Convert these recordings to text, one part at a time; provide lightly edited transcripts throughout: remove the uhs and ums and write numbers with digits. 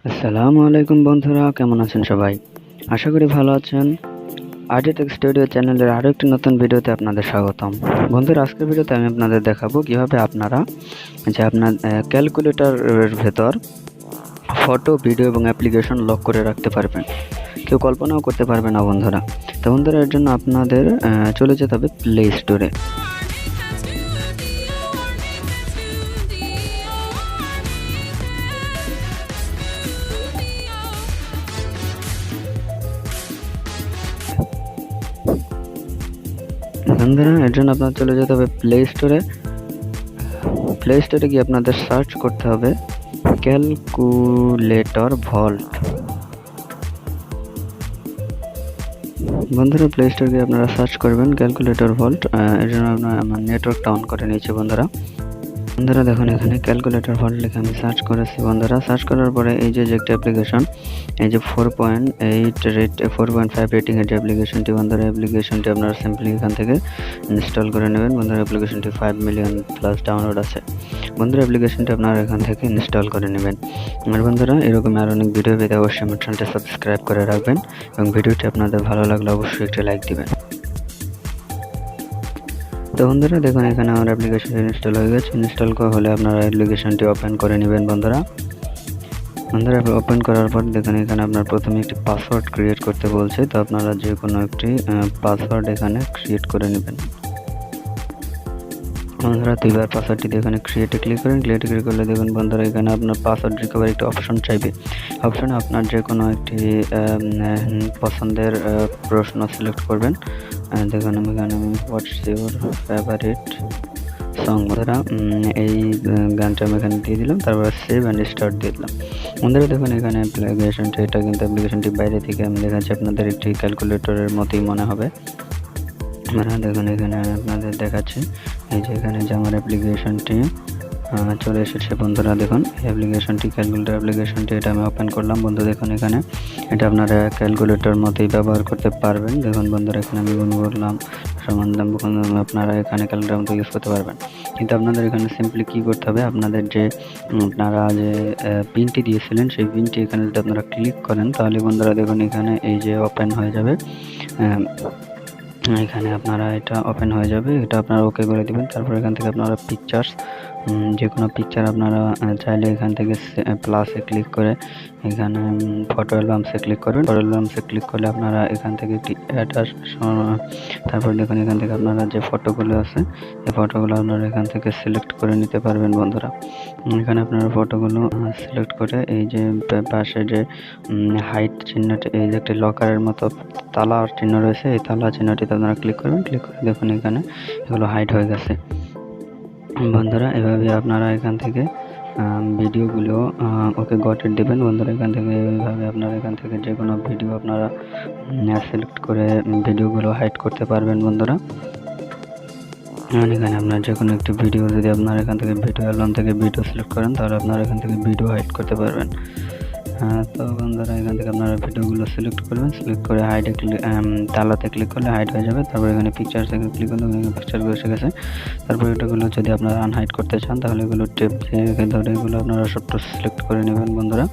আসসালামু আলাইকুম বন্ধুরা, কেমন আছেন সবাই? আশা করি ভালো আছেন। টেক স্টুডিও চ্যানেলের আরও একটি নতুন ভিডিওতে আপনাদের স্বাগতম। বন্ধুরা, আজকের ভিডিওতে আমি আপনাদের দেখাবো কিভাবে আপনারা আপনার ক্যালকুলেটরের ভেতর ফটো, ভিডিও এবং অ্যাপ্লিকেশন লক করে রাখতে পারবেন। কেউ কল্পনাও করতে পারবে না বন্ধুরা। তো বন্ধুরা, এর জন্য আপনাদের চলে যেতে হবে প্লে স্টোরে। বন্ধুরা, এর জন্য আপনার চলে যেতে হবে প্লে স্টোরে। প্লে স্টোরে গিয়ে আপনাদের সার্চ করতে হবে ক্যালকুলেটর ভল্ট। বন্ধুরা, প্লে স্টোরে গিয়ে আপনারা সার্চ করবেন ক্যালকুলেটর ভল্ট। এর জন্য আমার নেটওয়ার্কটা অন করে নিয়েছি বন্ধুরা। দেখুন, এখানে ক্যালকুলেটর ভল্ট লিখে আমি সার্চ করেছি বন্ধুরা। সার্চ করার পরে এই যে একটা অ্যাপ্লিকেশন, এই যে 4.5 রেটিংয়ের যে অ্যাপ্লিকেশনটি বন্ধুরা, অ্যাপ্লিকেশনটি আপনারা সিম্পলি এখান থেকে ইনস্টল করে নেবেন বন্ধুরা। অ্যাপ্লিকেশনটি 5 মিলিয়ন প্লাস ডাউনলোড আছে বন্ধুরা। অ্যাপ্লিকেশনটি আপনারা এখান থেকে ইনস্টল করে নেবেন। আর বন্ধুরা, এরকম আর অনেক ভিডিও পেতে অবশ্যই আমার চ্যানেলটি সাবস্ক্রাইব করে রাখবেন এবং ভিডিওটি আপনাদের ভালো লাগলে অবশ্যই একটি লাইক দিবেন। তো বন্ধুরা, দেখুন এখানে আমার অ্যাপ্লিকেশনটি ইনস্টল হয়ে গেছে। ইনস্টল হলে আপনারা অ্যাপ্লিকেশনটি ওপেন করে নেবেন বন্ধুরা। ওপেন করার পর দেখুন এখানে আপনার প্রথমে একটি পাসওয়ার্ড ক্রিয়েট করতে বলছে। তো আপনারা যে কোনো একটি পাসওয়ার্ড এখানে ক্রিয়েট করে নেবেন বন্ধুরা। তো এবার পাসওয়ার্ডটি এখানে ক্রিয়েটে ক্লিক করেন। ক্রিয়েটে ক্লিক করলে দেখুন বন্ধুরা, এখানে আপনার পাসওয়ার্ড রিকভারি একটি অপশন চাইবে। অপশনে আপনার যে কোনো একটি পছন্দের প্রশ্ন সিলেক্ট করবেন। দেখুন এখানে হোয়াটস ইউর ফেভারিট সং বন্ধুরা, এই গানটা আমি এখানে দিয়ে দিলাম। তারপর সেভ অ্যান্ড স্টার্ট দিয়ে দিলাম বন্ধুরা। দেখুন এখানে অ্যাপ্লিকেশনটি, এটা কিন্তু অ্যাপ্লিকেশনটি বাইরে থেকে আমি দেখাচ্ছি, আপনাদের একটি ক্যালকুলেটরের মতোই মনে হবে। দেখুন এখানে আপনাদের দেখাচ্ছি, এই যে এখানে যে আমার অ্যাপ্লিকেশনটি চলে এসেছে বন্ধুরা। দেখুন অ্যাপ্লিকেশনটি, ক্যালকুলেটর অ্যাপ্লিকেশনটি, এটা আমি ওপেন করলাম বন্ধু। দেখুন এখানে এটা আপনারা ক্যালকুলেটর মতোই ব্যবহার করতে পারবেন। দেখুন বন্ধুরা, এখানে আমি গুণ করলাম সমান দাম, আপনারা এখানে ক্যালকুলেটর মতো ইউজ করতে পারবেন। কিন্তু আপনাদের এখানে সিম্পলি কী করতে হবে, আপনাদের যে আপনারা যে পিনটি দিয়েছিলেন সেই পিনটি এখানে যদি আপনারা ক্লিক করেন, তাহলে বন্ধুরা দেখুন এখানে এই যে ওপেন হয়ে যাবে। এখানে আপনারা এটা ওপেন হয়ে যাবে, এটা আপনারা ওকে করে দেবেন। তারপর এখান থেকে আপনারা পিকচার্স, যে কোনো পিকচার আপনারা চাইলে এখান থেকে প্লাসে ক্লিক করে এখানে ফটো অ্যালবামসে ক্লিক করবেন। ফটো অ্যালবামসে ক্লিক করলে আপনারা এখান থেকে একটি অ্যাড তারপর দেখুন এখান থেকে আপনারা যে ফটোগুলো আছে এই ফটোগুলো আপনারা এখান থেকে সিলেক্ট করে নিতে পারবেন বন্ধুরা। এখানে আপনারা ফটোগুলো সিলেক্ট করে এই যে পাশে যে হাইট চিহ্নটি, এই যে একটি লকারের মতো তালার চিহ্ন রয়েছে, এই তালা চিহ্নটিতে আপনারা ক্লিক করবেন। ক্লিক করে দেখুন এখানে এগুলো হাইড হয়ে গেছে বন্ধুরা। এভাবে আপনারা এখান থেকে ভিডিওগুলো ওকে গটেড দেবেন বন্ধুরা। এখান থেকে এইভাবে আপনারা এখান থেকে যে কোনো ভিডিও আপনারা সিলেক্ট করে ভিডিওগুলো হাইড করতে পারবেন বন্ধুরা। এখানে আপনার যে কোনো একটি ভিডিও, যদি আপনারা এখান থেকে ভিডিও অ্যালবাম থেকে ভিডিও সিলেক্ট করেন, তাহলে আপনারা এখান থেকে ভিডিও হাইড করতে পারবেন। তো বন্ধুরা, এখান থেকে আপনারা ভিডিওগুলো সিলেক্ট করবেন। সিলেক্ট করে হাইডে তালাতে ক্লিক করলে হাইড হয়ে যাবে। তারপর এখানে পিকচার থেকে ক্লিক করলে পিকচারগুলো এসে গেছে। তারপর এটাগুলো যদি আপনারা আনহাইড করতে চান, তাহলে এগুলো টেপ দিয়ে রেখে ধরে এগুলো আপনারা সবটা সিলেক্ট করে নেবেন বন্ধুরা।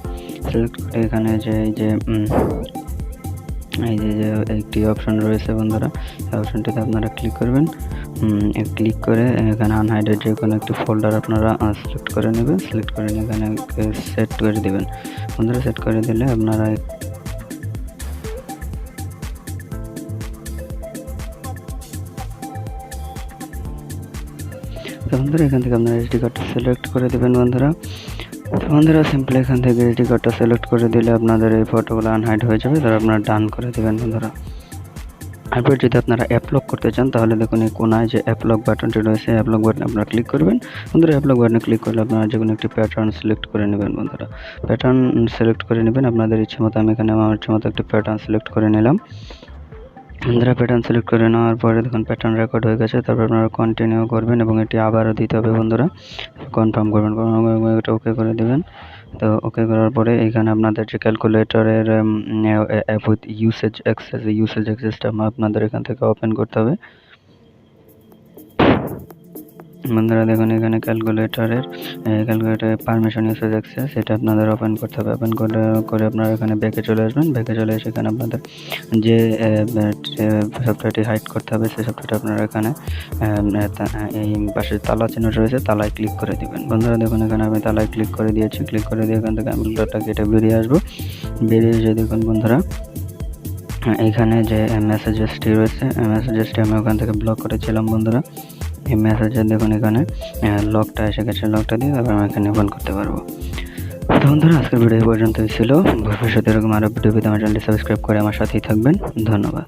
সিলেক্ট করে এখানে যে এই যে একটি অপশন রয়েছে বন্ধুরা, এই অপশনটিতে আপনারা ক্লিক করবেন। ক্লিক করে এখানে আনহাইডেড যে কোনো একটি ফোল্ডার আপনারা সিলেক্ট করে নেবেন। সিলেক্ট করে নিয়ে এখানে সেট করে দেবেন বন্ধুরা। সেট করে দিলে আপনারা বন্ধুরা এখান থেকে আপনারা এসডি কার্ডটা সিলেক্ট করে দেবেন বন্ধুরা। বন্ধুরা সিম্পলি এখান থেকে এসডি কার্ডটা সিলেক্ট করে দিলে আপনাদের এই ফটোগুলো আনহাইড হয়ে যাবে। তারপর আপনারা ডান করে দেবেন বন্ধুরা। তারপর যদি আপনারা অ্যাপ লক করতে চান, তাহলে দেখুন এই কোনায় যে অ্যাপ লক বাটনটি রয়েছে, অ্যাপ লক বাটনে আপনারা ক্লিক করবেন বন্ধুরা। অ্যাপ লক বাটনে ক্লিক করলে আপনারা যে কোনো একটি প্যাটার্ন সিলেক্ট করে নেবেন বন্ধুরা। প্যাটার্ন সিলেক্ট করে নেবেন আপনাদের ইচ্ছে মতো। আমি এখানে আমার ইচ্ছে মতো একটি প্যাটার্ন সিলেক্ট করে নিলাম বন্ধুরা। প্যাটার্ন সিলেক্ট করে নেওয়ার পরে দেখুন প্যাটার্ন রেকর্ড হয়ে গেছে। তারপর আপনারা কন্টিনিউ করবেন এবং এটি আবারও দিতে হবে বন্ধুরা। কনফার্ম করবেন, এটা ওকে করে দেবেন। তো ওকে করার পরে এখানে আপনাদের যে ক্যালকুলেটরের উইথ ইউসেজ অ্যাক্সেসটা আপনাদের এখান থেকে ওপেন করতে হবে। বন্ধুরা দেখুন এখানে ক্যালকুলেটরের পারমিশন ইউসেজ অ্যাক্সেস এটা আপনাদের ওপেন করতে হবে। ওপেন করে আপনারা এখানে ব্যাকে চলে আসবেন। ব্যাকে চলে এসে এখানে আপনাদের যে সফটওয়্যারটি হাইড করতে হবে সেই সফটওয়্যারটি আপনারা এখানে এই পাশে তালা চিহ্ন রয়েছে, তালায় ক্লিক করে দিবেন। বন্ধুরা দেখুন এখানে আমি তালায় ক্লিক করে দিয়েছি। ক্লিক করে দিয়ে এখান থেকে আমি লোডটা কেটে বেরিয়ে আসবো। বেরিয়ে এসে দেখুন বন্ধুরা এইখানে যে মেসেজেসটি রয়েছে, মেসেজেসটি আমি ওখান থেকে ব্লক করেছিলাম। বন্ধুরা এই মেসেজে দেখুন এখানে লকটা এসে গেছে, লকটা দিয়ে তারপর আমি এখানে ওপেন করতে পারবো। তো বন্ধুরা আজকের ভিডিও এই পর্যন্তই ছিল। ভবিষ্যতে এরকম আরও ভিডিও পেতে আমার চ্যানেলটি সাবস্ক্রাইব করে আমার সাথেই থাকবেন। ধন্যবাদ।